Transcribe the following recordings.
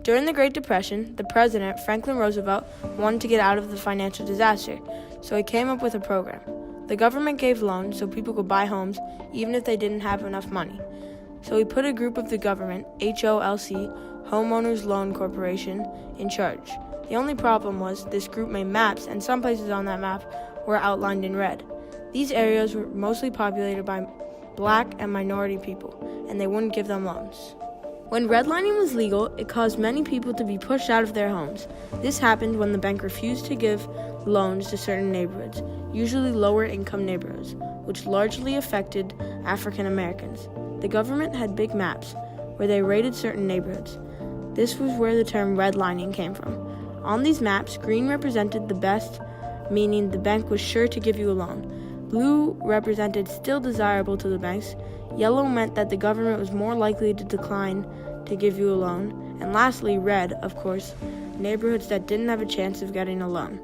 During the Great Depression, the president, Franklin Roosevelt, wanted to get out of the financial disaster, so he came up with a program. The government gave loans so people could buy homes even if they didn't have enough money. So he put a group of the government, HOLC, Homeowners Loan Corporation, in charge. The only problem was this group made maps, and some places on that map were outlined in red. These areas were mostly populated by black and minority people, and they wouldn't give them loans. When redlining was legal, it caused many people to be pushed out of their homes. This happened when the bank refused to give loans to certain neighborhoods, usually lower-income neighborhoods, which largely affected African Americans. The government had big maps where they rated certain neighborhoods. This was where the term redlining came from. On these maps, green represented the best, meaning the bank was sure to give you a loan. Blue represented still desirable to the banks. Yellow meant that the government was more likely to decline to give you a loan. And lastly, red, of course, neighborhoods that didn't have a chance of getting a loan.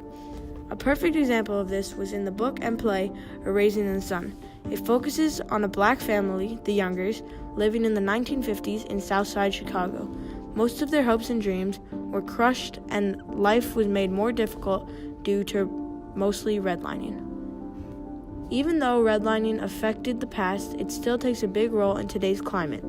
A perfect example of this was in the book and play A Raisin in the Sun. It focuses on a black family, the Youngers, living in the 1950s in Southside Chicago. Most of their hopes and dreams were crushed, and life was made more difficult due to mostly redlining. Even though redlining affected the past, it still takes a big role in today's climate.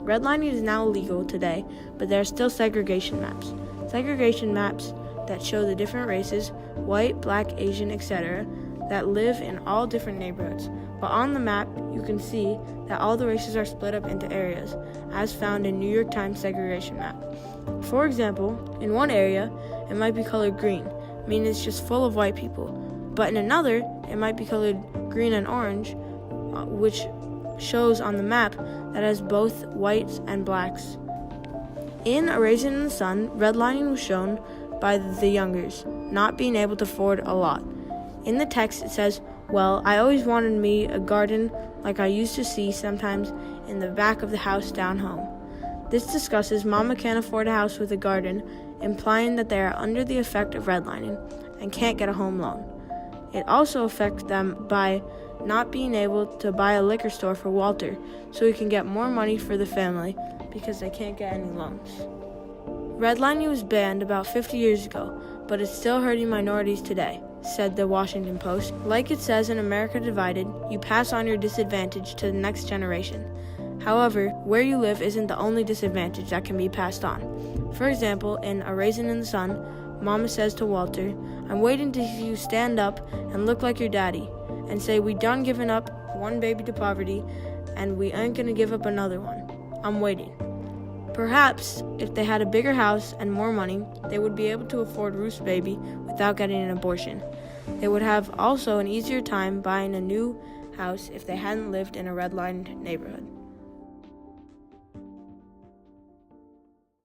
Redlining is now illegal today, but there are still segregation maps. Segregation maps that show the different races, white, black, Asian, etc., that live in all different neighborhoods. But on the map, you can see that all the races are split up into areas, as found in New York Times segregation map. For example, in one area, it might be colored green, meaning it's just full of white people. But in another, it might be colored green and orange, which shows on the map that has both whites and blacks. In A Raisin in the Sun, redlining was shown by the Youngers, not being able to afford a lot. In the text, it says, "Well, I always wanted me a garden like I used to see sometimes in the back of the house down home." This discusses Mama can't afford a house with a garden, implying that they are under the effect of redlining and can't get a home loan. It also affects them by not being able to buy a liquor store for Walter so he can get more money for the family because they can't get any loans. Redlining was banned about 50 years ago, but it's still hurting minorities today, said the Washington Post. Like it says in America Divided, you pass on your disadvantage to the next generation. However, where you live isn't the only disadvantage that can be passed on. For example, in A Raisin in the Sun, Mama says to Walter, "I'm waiting to see you stand up and look like your daddy and say we done giving up one baby to poverty and we ain't gonna give up another one. I'm waiting." Perhaps, if they had a bigger house and more money, they would be able to afford Ruth's baby without getting an abortion. They would have also an easier time buying a new house if they hadn't lived in a redlined neighborhood.